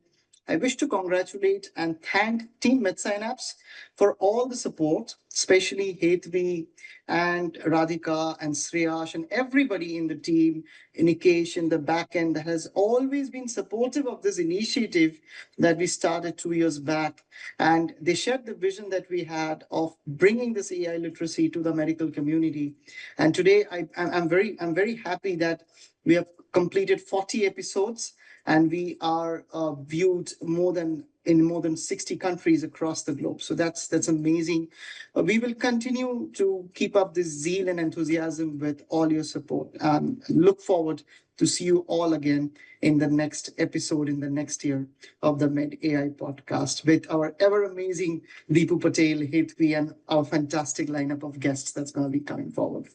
I wish to congratulate and thank Team MedSynapse for all the support, especially Hetvi and Radhika and Sriyash and everybody in the team, Nikesh in the back end that has always been supportive of this initiative that we started 2 years back. And they shared the vision that we had of bringing this AI literacy to the medical community. And today I'm very happy that we have completed 40 episodes and we are viewed in more than 60 countries across the globe. So that's amazing. We will continue to keep up this zeal and enthusiasm with all your support. Look forward to see you all again in the next episode in the next year of the Med AI podcast with our ever amazing Dipu Patel, Hetvi, and our fantastic lineup of guests that's going to be coming forward.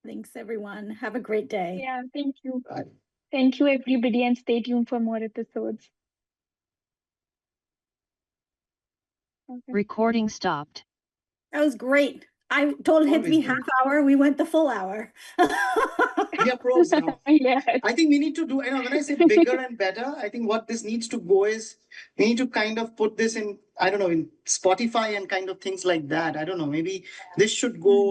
Thanks, everyone. Have a great day. Yeah, thank you. Bye. Thank you, everybody, and stay tuned for more episodes. Okay. Recording stopped. That was great. I told Always Hitvi great. half hour. We went the full hour. We are pros now. Yes. I think we need to do, when I say bigger and better, I think what this needs to go is we need to kind of put this in, I don't know, in Spotify and kind of things like that. I don't know, maybe this should go